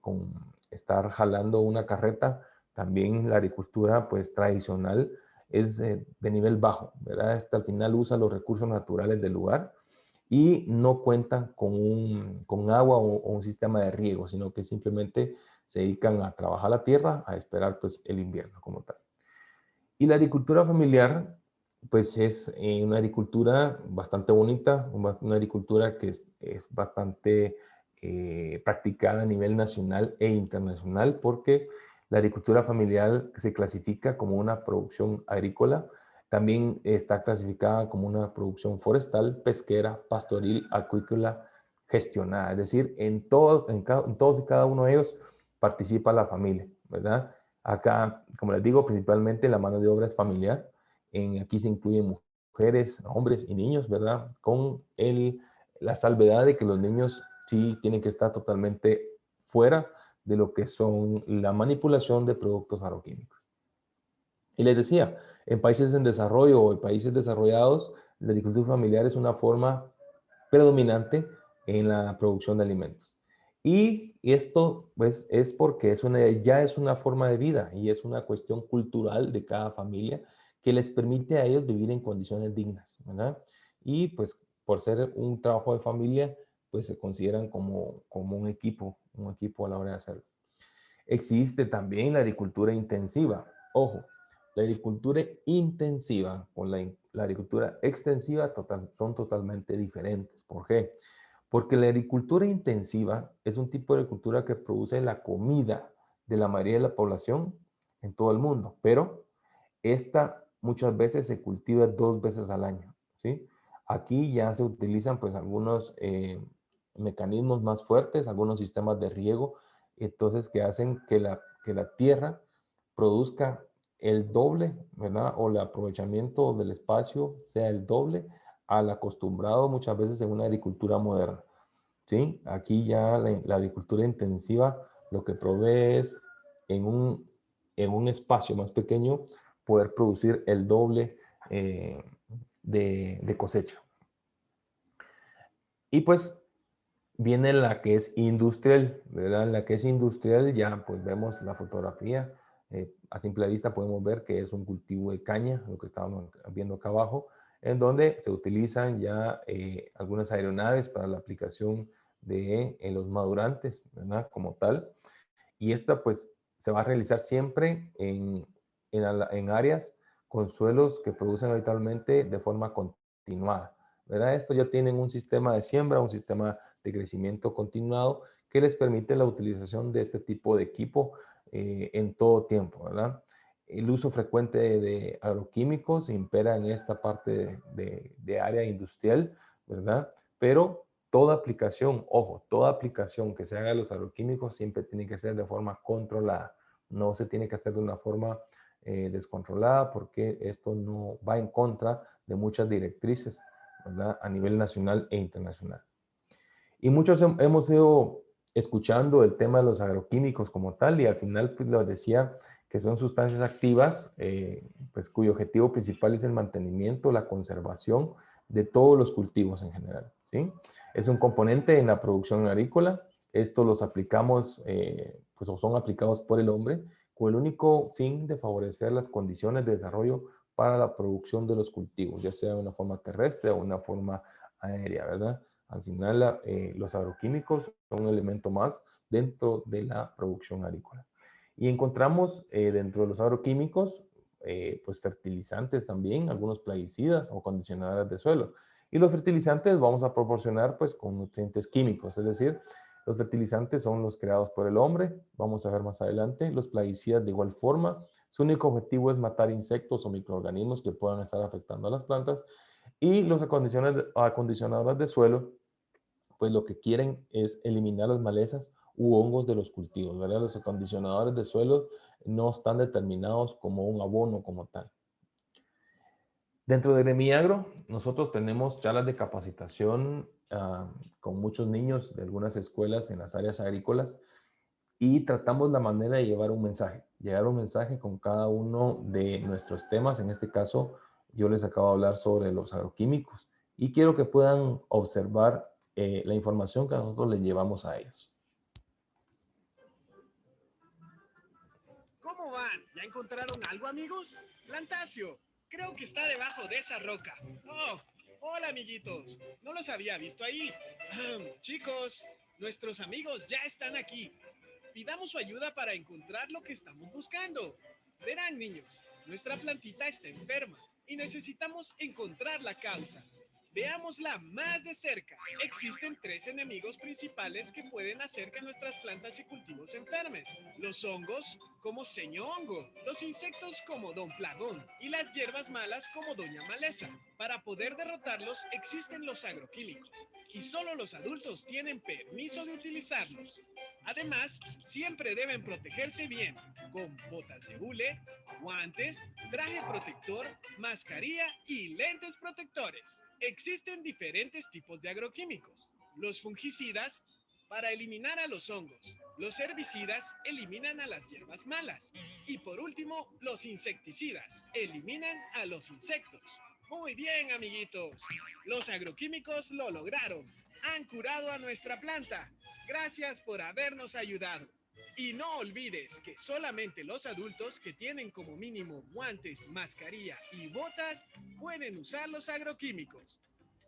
con estar jalando una carreta, también la agricultura pues tradicional es de nivel bajo, ¿verdad? Hasta al final usa los recursos naturales del lugar y no cuenta con agua o un sistema de riego, sino que simplemente se dedican a trabajar la tierra, a esperar pues el invierno como tal. Y la agricultura familiar, pues es una agricultura bastante bonita, una agricultura que es bastante practicada a nivel nacional e internacional, porque la agricultura familiar se clasifica como una producción agrícola, también está clasificada como una producción forestal, pesquera, pastoril, acuícola, gestionada. Es decir, en todos y cada uno de ellos participa la familia, ¿verdad? Acá, como les digo, principalmente la mano de obra es familiar. Aquí se incluyen mujeres, hombres y niños, ¿verdad? Con la salvedad de que los niños sí tienen que estar totalmente fuera de lo que son la manipulación de productos agroquímicos. Y les decía, en países en desarrollo o en países desarrollados, la agricultura familiar es una forma predominante en la producción de alimentos. Y esto pues es porque ya es una forma de vida y es una cuestión cultural de cada familia que les permite a ellos vivir en condiciones dignas, ¿verdad? Y pues por ser un trabajo de familia, pues se consideran como un equipo a la hora de hacerlo. Existe también la agricultura intensiva. Ojo, la agricultura intensiva con la agricultura extensiva son totalmente diferentes. ¿Por qué? Porque la agricultura intensiva es un tipo de agricultura que produce la comida de la mayoría de la población en todo el mundo, pero esta muchas veces se cultiva 2 veces al año, ¿sí? Aquí ya se utilizan pues algunos mecanismos más fuertes, algunos sistemas de riego, entonces que hacen que la tierra produzca el doble, ¿verdad? O el aprovechamiento del espacio sea el doble al acostumbrado muchas veces en una agricultura moderna, ¿sí? Aquí ya la agricultura intensiva lo que provee es en un espacio más pequeño poder producir el doble de cosecha. Y pues viene la que es industrial, ¿verdad? La que es industrial ya pues vemos la fotografía, a simple vista podemos ver que es un cultivo de caña, lo que estábamos viendo acá abajo, en donde se utilizan ya algunas aeronaves para la aplicación de los madurantes, ¿verdad? Como tal. Y esta pues se va a realizar siempre en áreas con suelos que producen habitualmente de forma continuada, ¿verdad? Esto ya tienen un sistema de siembra, un sistema de crecimiento continuado que les permite la utilización de este tipo de equipo en todo tiempo, ¿verdad? El uso frecuente de agroquímicos impera en esta parte de área industrial, ¿verdad? Pero toda aplicación, ojo, toda aplicación que se haga de los agroquímicos siempre tiene que ser de forma controlada. No se tiene que hacer de una forma descontrolada porque esto no va en contra de muchas directrices, ¿verdad? A nivel nacional e internacional. Y muchos hemos ido escuchando el tema de los agroquímicos como tal y al final pues les decía que son sustancias activas pues cuyo objetivo principal es el mantenimiento, la conservación de todos los cultivos en general, ¿sí? Es un componente en la producción agrícola. Estos los aplicamos, pues o son aplicados por el hombre con el único fin de favorecer las condiciones de desarrollo para la producción de los cultivos, ya sea de una forma terrestre o una forma aérea, ¿verdad? Al final, los agroquímicos son un elemento más dentro de la producción agrícola. Y encontramos dentro de los agroquímicos, pues fertilizantes también, algunos plaguicidas o condicionadores de suelo. Y los fertilizantes vamos a proporcionar pues con nutrientes químicos, es decir, los fertilizantes son los creados por el hombre, vamos a ver más adelante, los plaguicidas de igual forma, su único objetivo es matar insectos o microorganismos que puedan estar afectando a las plantas y los acondicionadores de suelo pues lo que quieren es eliminar las malezas u hongos de los cultivos, ¿verdad? Los acondicionadores de suelo no están determinados como un abono como tal. Dentro de Gremiagro, nosotros tenemos charlas de capacitación con muchos niños de algunas escuelas en las áreas agrícolas y tratamos la manera de llevar un mensaje con cada uno de nuestros temas. En este caso, yo les acabo de hablar sobre los agroquímicos y quiero que puedan observar la información que nosotros les llevamos a ellos. ¿Cómo van? ¿Ya encontraron algo, amigos? Plantacio, creo que está debajo de esa roca. Oh, hola, amiguitos. No los había visto ahí. Chicos, nuestros amigos ya están aquí. Pidamos su ayuda para encontrar lo que estamos buscando. Verán, niños, nuestra plantita está enferma y necesitamos encontrar la causa. Veámosla más de cerca. Existen tres enemigos principales que pueden hacer que nuestras plantas y cultivos se enfermen. Los hongos, como Señor Hongo, los insectos como Don Plagón y las hierbas malas como Doña Maleza. Para poder derrotarlos existen los agroquímicos y solo los adultos tienen permiso de utilizarlos. Además, siempre deben protegerse bien, con botas de hule, guantes, traje protector, mascarilla y lentes protectores. Existen diferentes tipos de agroquímicos. Los fungicidas, para eliminar a los hongos. Los herbicidas eliminan a las hierbas malas. Y por último, los insecticidas eliminan a los insectos. Muy bien, amiguitos. Los agroquímicos lo lograron. Han curado a nuestra planta. Gracias por habernos ayudado. Y no olvides que solamente los adultos que tienen como mínimo guantes, mascarilla y botas pueden usar los agroquímicos.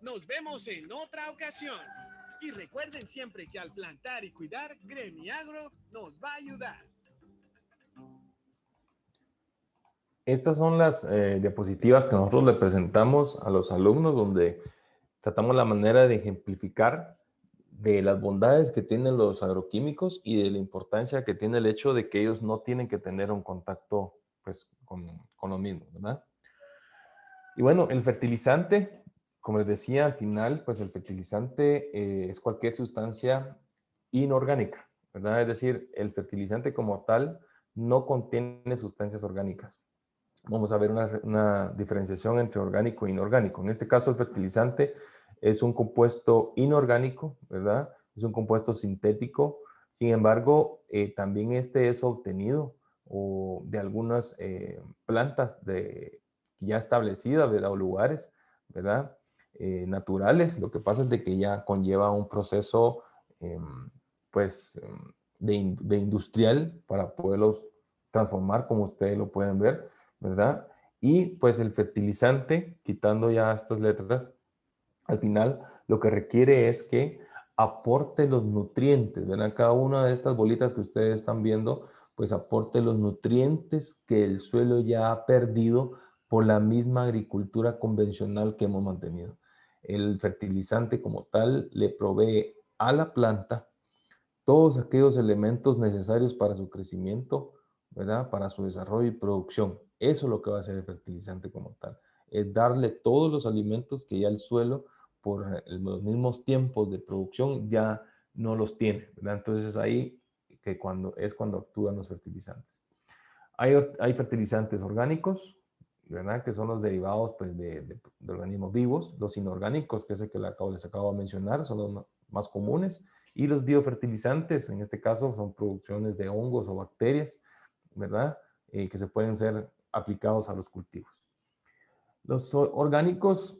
Nos vemos en otra ocasión. Y recuerden siempre que al plantar y cuidar, Gremiagro nos va a ayudar. Estas son las diapositivas que nosotros le presentamos a los alumnos donde tratamos la manera de ejemplificar de las bondades que tienen los agroquímicos y de la importancia que tiene el hecho de que ellos no tienen que tener un contacto pues, con los mismos, ¿verdad? Y bueno, el fertilizante, como les decía al final, pues el fertilizante es cualquier sustancia inorgánica, ¿verdad? Es decir, el fertilizante como tal no contiene sustancias orgánicas. Vamos a ver una diferenciación entre orgánico e inorgánico. En este caso, el fertilizante es un compuesto inorgánico, ¿verdad? Es un compuesto sintético. Sin embargo, también este es obtenido de algunas plantas ya establecidas, ¿verdad? O lugares, ¿verdad? Naturales. Lo que pasa es de que ya conlleva un proceso, pues, de industrial para poderlos transformar, como ustedes lo pueden ver, ¿verdad? Y pues el fertilizante, quitando ya estas letras, al final lo que requiere es que aporte los nutrientes, ¿verdad? Cada una de estas bolitas que ustedes están viendo, pues aporte los nutrientes que el suelo ya ha perdido por la misma agricultura convencional que hemos mantenido. El fertilizante como tal le provee a la planta todos aquellos elementos necesarios para su crecimiento, ¿verdad? Para su desarrollo y producción. Eso es lo que va a hacer el fertilizante como tal. Es darle todos los alimentos que ya el suelo, por los mismos tiempos de producción, ya no los tiene, ¿verdad? Entonces es ahí que cuando actúan los fertilizantes. Hay fertilizantes orgánicos, ¿verdad? Que son los derivados pues, de organismos vivos. Los inorgánicos, que es el que les acabo de mencionar, son los más comunes. Y los biofertilizantes, en este caso, son producciones de hongos o bacterias, ¿verdad? Que se pueden ser aplicados a los cultivos. Los orgánicos,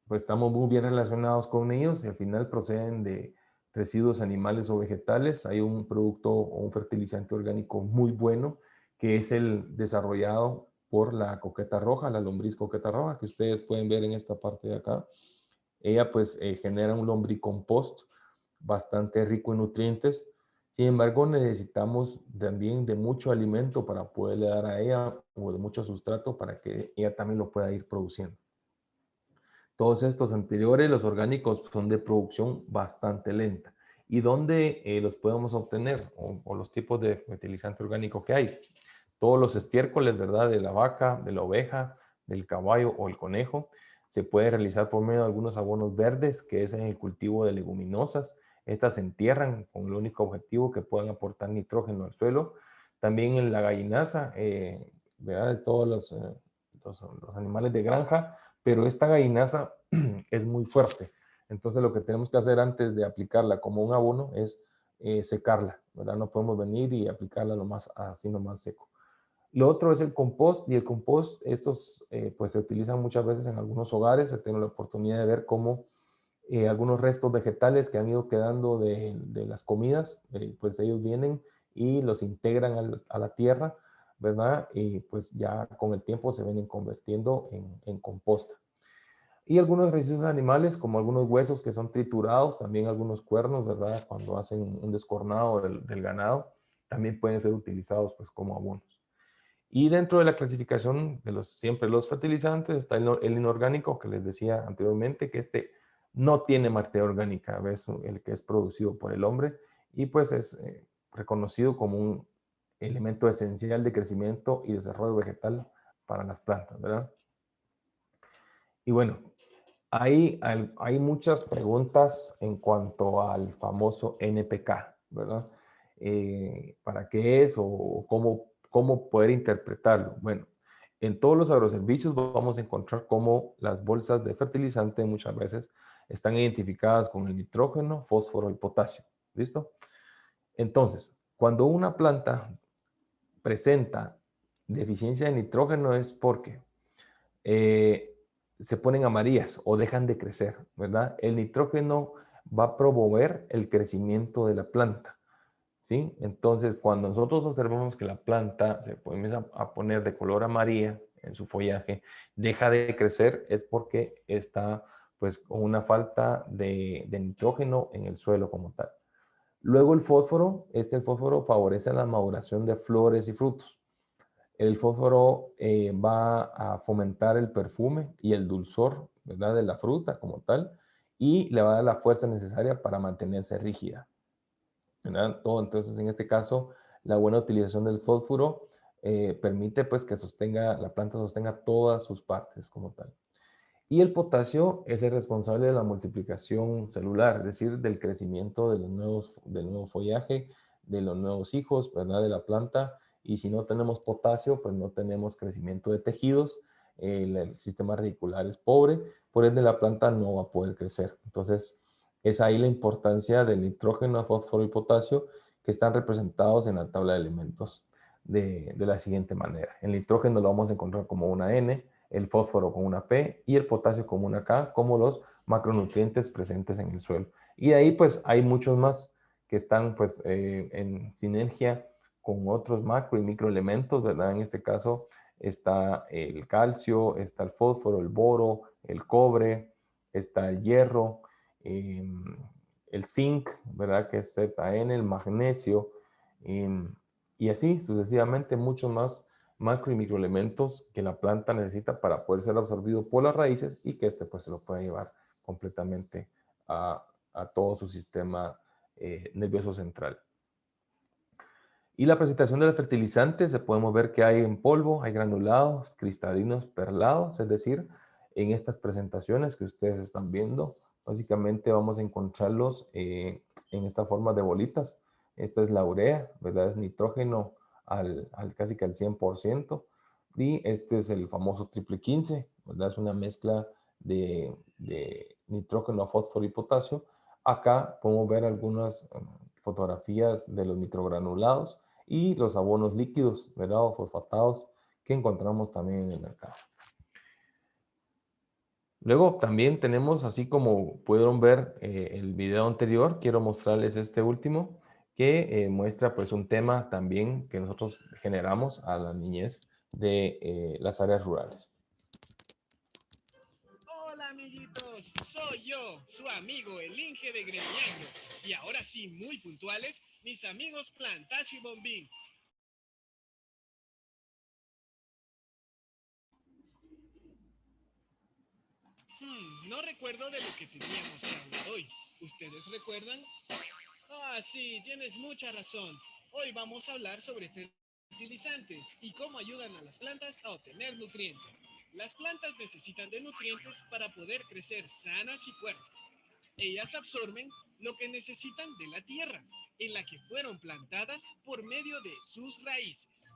pues estamos muy bien relacionados con ellos y al final proceden de residuos animales o vegetales. Hay un producto o un fertilizante orgánico muy bueno que es el desarrollado por la coqueta roja, la lombriz coqueta roja, que ustedes pueden ver en esta parte de acá. Ella pues genera un lombricompost bastante rico en nutrientes. Sin embargo, necesitamos también de mucho alimento para poderle dar a ella o de mucho sustrato para que ella también lo pueda ir produciendo. Todos estos anteriores, los orgánicos, son de producción bastante lenta. ¿Y dónde los podemos obtener? O los tipos de fertilizante orgánico que hay. Todos los estiércoles, ¿verdad? De la vaca, de la oveja, del caballo o el conejo. Se puede realizar por medio de algunos abonos verdes, que es en el cultivo de leguminosas. Estas se entierran con el único objetivo que puedan aportar nitrógeno al suelo. También en la gallinaza, ¿verdad? De todos los animales de granja, pero esta gallinaza es muy fuerte. Entonces lo que tenemos que hacer antes de aplicarla como un abono es secarla, ¿verdad? No podemos venir y aplicarla así nomás seco. Lo otro es el compost, y el compost, estos pues se utilizan muchas veces en algunos hogares. He tenido la oportunidad de ver cómo algunos restos vegetales que han ido quedando de las comidas, pues ellos vienen y los integran a la tierra, ¿verdad? Y pues ya con el tiempo se vienen convirtiendo en composta. Y algunos residuos animales, como algunos huesos que son triturados, también algunos cuernos, ¿verdad? Cuando hacen un descornado del ganado, también pueden ser utilizados pues como abonos. Y dentro de la clasificación de siempre los fertilizantes está el inorgánico, que les decía anteriormente, que no tiene materia orgánica, ¿ves? El que es producido por el hombre, y pues es reconocido como un elemento esencial de crecimiento y desarrollo vegetal para las plantas, ¿verdad? Y bueno, hay muchas preguntas en cuanto al famoso NPK, ¿verdad? ¿Para qué es o cómo poder interpretarlo? Bueno, en todos los agroservicios vamos a encontrar cómo las bolsas de fertilizante muchas veces están identificadas con el nitrógeno, fósforo y potasio. ¿Listo? Entonces, cuando una planta presenta deficiencia de nitrógeno es porque se ponen amarillas o dejan de crecer, ¿verdad? El nitrógeno va a promover el crecimiento de la planta, ¿sí? Entonces, cuando nosotros observamos que la planta se comienza a poner de color amarilla en su follaje, deja de crecer, es porque está pues con una falta de nitrógeno en el suelo como tal. Luego el fósforo, el fósforo favorece la maduración de flores y frutos. El fósforo va a fomentar el perfume y el dulzor, ¿verdad? De la fruta como tal, y le va a dar la fuerza necesaria para mantenerse rígida, ¿verdad? Entonces, en este caso, la buena utilización del fósforo permite pues que la planta sostenga todas sus partes como tal. Y el potasio es el responsable de la multiplicación celular, es decir, del crecimiento del nuevo follaje, de los nuevos hijos, ¿verdad? De la planta. Y si no tenemos potasio, pues no tenemos crecimiento de tejidos, el sistema radicular es pobre, por ende la planta no va a poder crecer. Entonces, es ahí la importancia del nitrógeno, fósforo y potasio que están representados en la tabla de elementos de la siguiente manera. El nitrógeno lo vamos a encontrar como una N, el fósforo con una P y el potasio con una K, como los macronutrientes presentes en el suelo. Y de ahí pues hay muchos más que están pues en sinergia con otros macro y microelementos, ¿verdad? En este caso está el calcio, está el fósforo, el boro, el cobre, está el hierro, el zinc, ¿verdad? Que es ZN, el magnesio, y así sucesivamente muchos más macro y microelementos que la planta necesita para poder ser absorbido por las raíces y que pues se lo pueda llevar completamente a todo su sistema nervioso central. Y la presentación de los fertilizantes, se podemos ver que hay en polvo, hay granulados, cristalinos, perlados, es decir, en estas presentaciones que ustedes están viendo, básicamente vamos a encontrarlos en esta forma de bolitas. Esta es la urea, ¿verdad? Es nitrógeno casi que al 100%. Y este es el famoso triple 15, ¿verdad? Es una mezcla de nitrógeno, fósforo y potasio. Acá podemos ver algunas fotografías de los microgranulados y los abonos líquidos, ¿verdad? O fosfatados que encontramos también en el mercado. Luego también tenemos, así como pudieron ver el video anterior, quiero mostrarles este último que muestra pues un tema también que nosotros generamos a la niñez de las áreas rurales. Hola amiguitos, soy yo, su amigo el Inge de Gremiagro. Y ahora sí, muy puntuales, mis amigos Plantacio y Bombín. No recuerdo de lo que teníamos que hablar hoy. ¿Ustedes recuerdan? Ah, sí, tienes mucha razón. Hoy vamos a hablar sobre fertilizantes y cómo ayudan a las plantas a obtener nutrientes. Las plantas necesitan de nutrientes para poder crecer sanas y fuertes. Ellas absorben lo que necesitan de la tierra, en la que fueron plantadas por medio de sus raíces.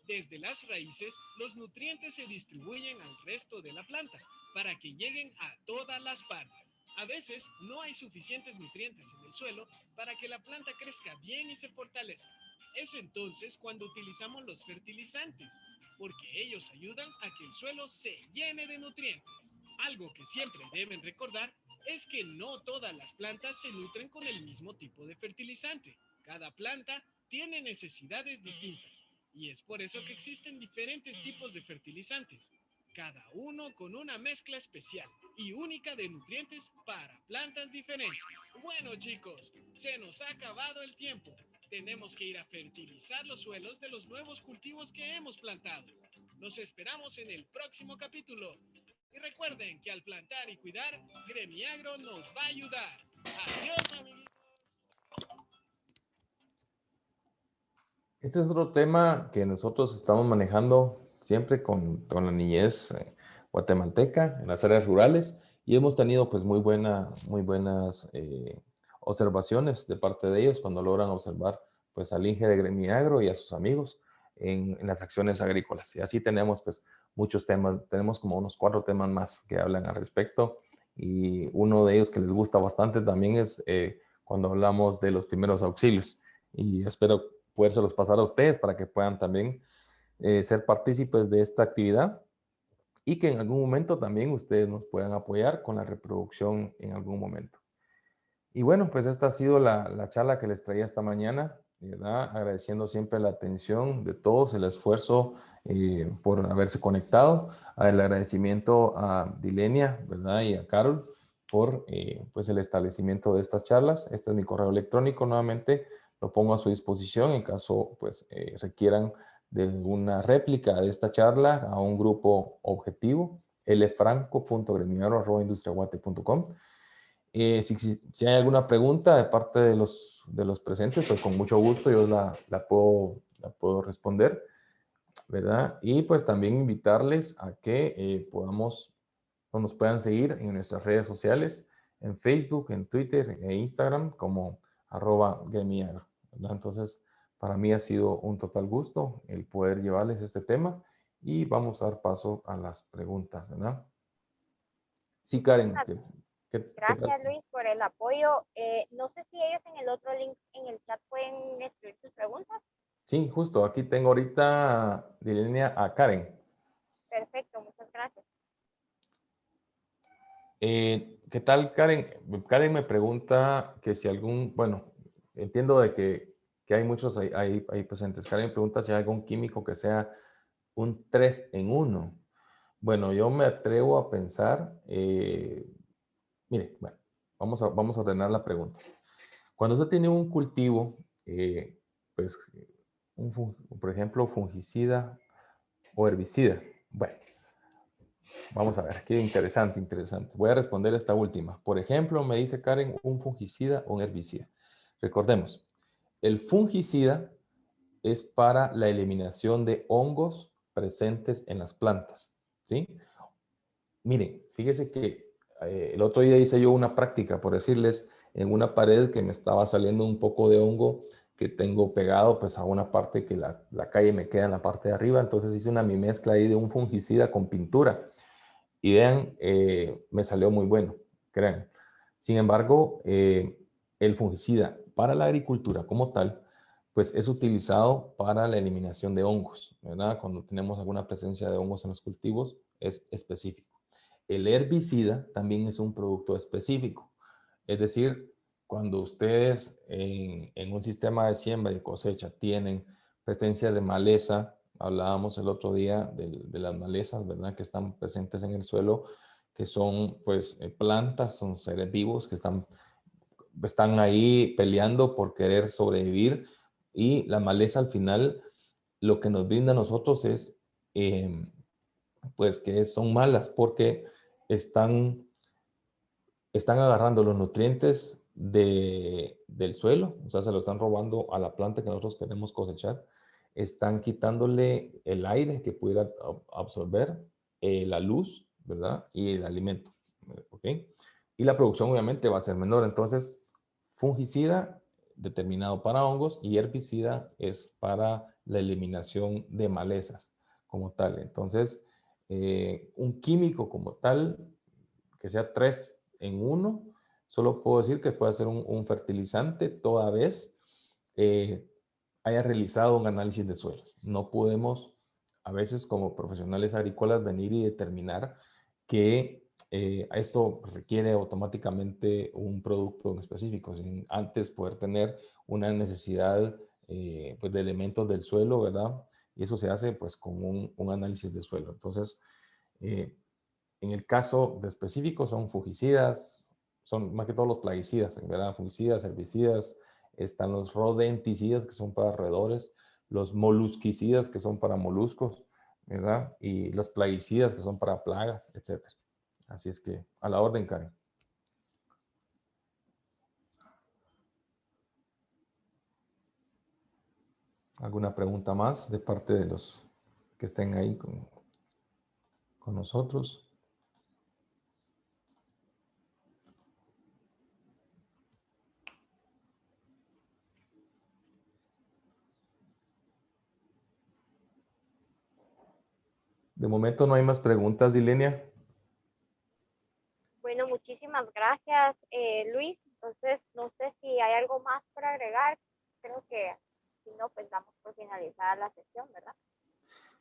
Desde las raíces, los nutrientes se distribuyen al resto de la planta para que lleguen a todas las partes. A veces no hay suficientes nutrientes en el suelo para que la planta crezca bien y se fortalezca. Es entonces cuando utilizamos los fertilizantes, porque ellos ayudan a que el suelo se llene de nutrientes. Algo que siempre deben recordar es que no todas las plantas se nutren con el mismo tipo de fertilizante. Cada planta tiene necesidades distintas y es por eso que existen diferentes tipos de fertilizantes, cada uno con una mezcla especial y única de nutrientes para plantas diferentes. Bueno chicos, se nos ha acabado el tiempo. Tenemos que ir a fertilizar los suelos de los nuevos cultivos que hemos plantado. Los esperamos en el próximo capítulo. Y recuerden que al plantar y cuidar, Gremiagro nos va a ayudar. Adiós, amiguitos. Este es otro tema que nosotros estamos manejando siempre con la niñez guatemalteca en las áreas rurales y hemos tenido pues muy buenas observaciones de parte de ellos cuando logran observar pues al Inge de Gremiagro y a sus amigos en las acciones agrícolas. Y así tenemos pues muchos temas, tenemos como unos 4 temas más que hablan al respecto y uno de ellos que les gusta bastante también es cuando hablamos de los primeros auxilios y espero podérselos pasar a ustedes para que puedan también ser partícipes de esta actividad y que en algún momento también ustedes nos puedan apoyar con la reproducción en algún momento. Y bueno, pues esta ha sido la charla que les traía esta mañana, ¿verdad? Agradeciendo siempre la atención de todos, el esfuerzo por haberse conectado, el agradecimiento a Dilenia, ¿verdad? Y a Carol por pues el establecimiento de estas charlas. Este es mi correo electrónico, nuevamente lo pongo a su disposición en caso pues requieran de una réplica de esta charla a un grupo objetivo, lfranco.gremiagro@industriaguate.com. Si hay alguna pregunta de parte de los presentes, pues con mucho gusto yo la puedo responder, ¿verdad? Y pues también invitarles a que podamos o nos puedan seguir en nuestras redes sociales, en Facebook, en Twitter e Instagram como @gremiagro, ¿verdad? Entonces, para mí ha sido un total gusto el poder llevarles este tema y vamos a dar paso a las preguntas, ¿verdad? Sí, Karen, ¿qué tal? Gracias Luis por el apoyo. No sé si ellos en el otro link en el chat pueden escribir sus preguntas. Sí, justo, aquí tengo ahorita de línea a Karen. Perfecto, muchas gracias. ¿Qué tal, Karen? Karen me pregunta que si bueno, entiendo de que hay muchos ahí presentes. Karen me pregunta si hay algún químico que sea Un 3 en 1. Bueno, yo me atrevo a pensar, mire, bueno, vamos a ordenar la pregunta. Cuando usted tiene un cultivo, pues, por ejemplo, fungicida o herbicida. Bueno, vamos a ver, qué interesante, interesante. Voy a responder esta última. Por ejemplo, me dice Karen, un fungicida o un herbicida. Recordemos, el fungicida es para la eliminación de hongos presentes en las plantas, ¿sí? Miren, fíjese que el otro día hice yo una práctica, por decirles, en una pared que me estaba saliendo un poco de hongo que tengo pegado pues a una parte que la calle me queda en la parte de arriba, entonces hice una mi mezcla ahí de un fungicida con pintura y vean, me salió muy bueno, crean. Sin embargo, el fungicida para la agricultura como tal, pues es utilizado para la eliminación de hongos, ¿verdad? Cuando tenemos alguna presencia de hongos en los cultivos, es específico. El herbicida también es un producto específico. Es decir, cuando ustedes en un sistema de siembra y cosecha tienen presencia de maleza, hablábamos el otro día de las malezas, ¿verdad? Que están presentes en el suelo, que son pues plantas, son seres vivos que están ahí peleando por querer sobrevivir y la maleza al final lo que nos brinda a nosotros es pues que son malas porque están, están agarrando los nutrientes del suelo, o sea, se lo están robando a la planta que nosotros queremos cosechar, están quitándole el aire que pudiera absorber, la luz, ¿verdad? Y el alimento, ¿ok? Y la producción obviamente va a ser menor, entonces fungicida determinado para hongos y herbicida es para la eliminación de malezas como tal. Entonces, un químico como tal, que sea 3 en 1, solo puedo decir que puede ser un fertilizante toda vez eh, haya realizado un análisis de suelos. No podemos, a veces como profesionales agrícolas, venir y determinar que esto requiere automáticamente un producto en específico, sin antes poder tener una necesidad pues de elementos del suelo, ¿verdad? Y eso se hace pues con un análisis de suelo. Entonces, eh, en el caso de específico son fungicidas, son más que todos los plaguicidas, ¿verdad? Fungicidas, herbicidas, están los rodenticidas que son para roedores, los molusquicidas que son para moluscos, ¿verdad? Y los plaguicidas que son para plagas, etcétera. Así es que a la orden, Karen. ¿Alguna pregunta más de parte de los que estén ahí con nosotros? De momento no hay más preguntas, Dilenia. Bueno, muchísimas gracias, Luis. Entonces, no sé si hay algo más por agregar. Creo que si no, pues damos por finalizada la sesión, ¿verdad?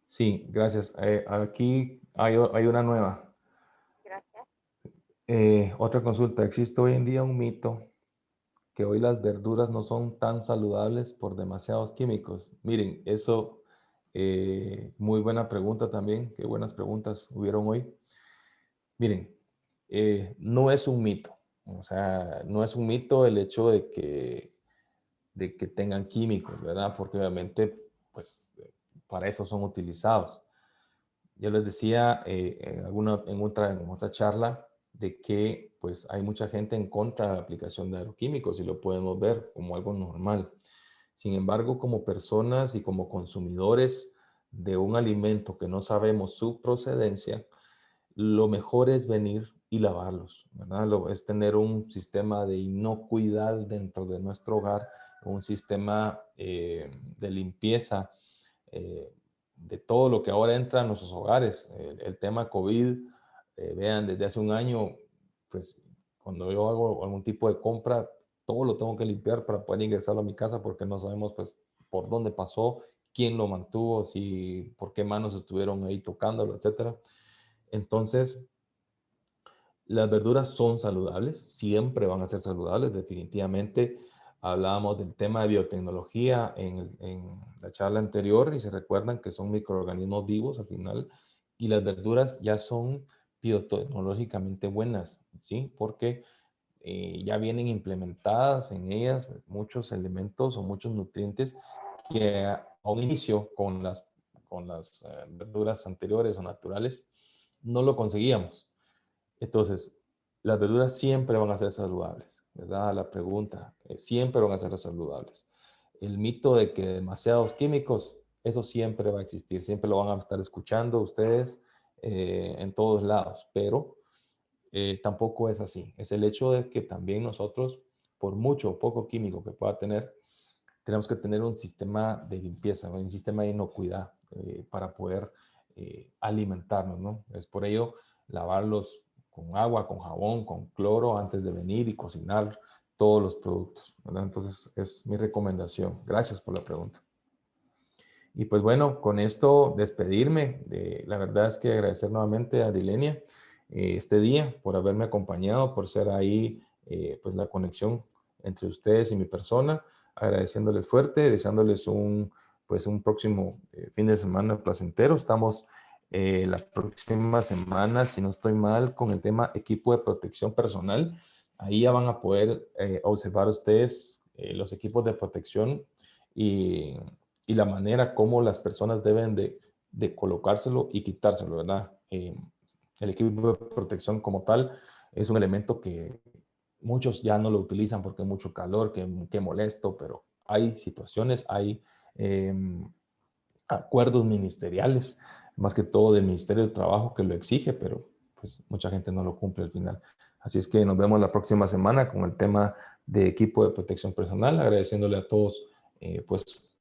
Sí, gracias. Aquí hay una nueva. Gracias. Otra consulta. ¿Existe hoy en día un mito que hoy las verduras no son tan saludables por demasiados químicos? Miren, eso, muy buena pregunta también. Qué buenas preguntas hubieron hoy. Miren, no es un mito. O sea, no es un mito el hecho de que tengan químicos, ¿verdad? Porque obviamente, pues, para eso son utilizados. Yo les decía en otra charla de que pues hay mucha gente en contra de la aplicación de agroquímicos y lo podemos ver como algo normal. Sin embargo, como personas y como consumidores de un alimento que no sabemos su procedencia, lo mejor es venir y lavarlos, ¿verdad? Es tener un sistema de inocuidad dentro de nuestro hogar, un sistema de limpieza de todo lo que ahora entra a nuestros hogares. El tema COVID, vean, desde hace un año, pues cuando yo hago algún tipo de compra, todo lo tengo que limpiar para poder ingresarlo a mi casa porque no sabemos pues por dónde pasó, quién lo mantuvo, si por qué manos estuvieron ahí tocándolo, etcétera. Entonces, las verduras son saludables, siempre van a ser saludables, definitivamente. Hablábamos del tema de biotecnología en la charla anterior y se recuerdan que son microorganismos vivos al final y las verduras ya son biotecnológicamente buenas, ¿sí? Porque ya vienen implementadas en ellas muchos elementos o muchos nutrientes que a un inicio con las verduras anteriores o naturales no lo conseguíamos. Entonces, las verduras siempre van a ser saludables, ¿verdad? La pregunta, siempre van a ser saludables. El mito de que demasiados químicos, eso siempre va a existir, siempre lo van a estar escuchando ustedes en todos lados, pero tampoco es así. Es el hecho de que también nosotros, por mucho o poco químico que pueda tener, tenemos que tener un sistema de limpieza, un sistema de inocuidad para poder alimentarnos, ¿no? Es por ello lavarlos con agua, con jabón, con cloro antes de venir y cocinar todos los productos, ¿verdad? Entonces es mi recomendación. Gracias por la pregunta. Y pues bueno, con esto despedirme. La verdad es que agradecer nuevamente a Dilenia este día por haberme acompañado, por ser ahí pues la conexión entre ustedes y mi persona, agradeciéndoles fuerte, deseándoles pues un próximo fin de semana placentero. Estamos la próxima semana, si no estoy mal, con el tema equipo de protección personal. Ahí ya van a poder observar ustedes los equipos de protección y la manera como las personas deben de colocárselo y quitárselo, ¿verdad? El equipo de protección como tal es un elemento que muchos ya no lo utilizan porque hay mucho calor, que molesto, pero hay situaciones, hay acuerdos ministeriales, más que todo del Ministerio del Trabajo que lo exige, pero pues mucha gente no lo cumple al final. Así es que nos vemos la próxima semana con el tema de equipo de protección personal, agradeciéndole a todos pues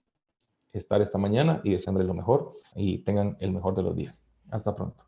estar esta mañana y deseándoles lo mejor y tengan el mejor de los días. Hasta pronto.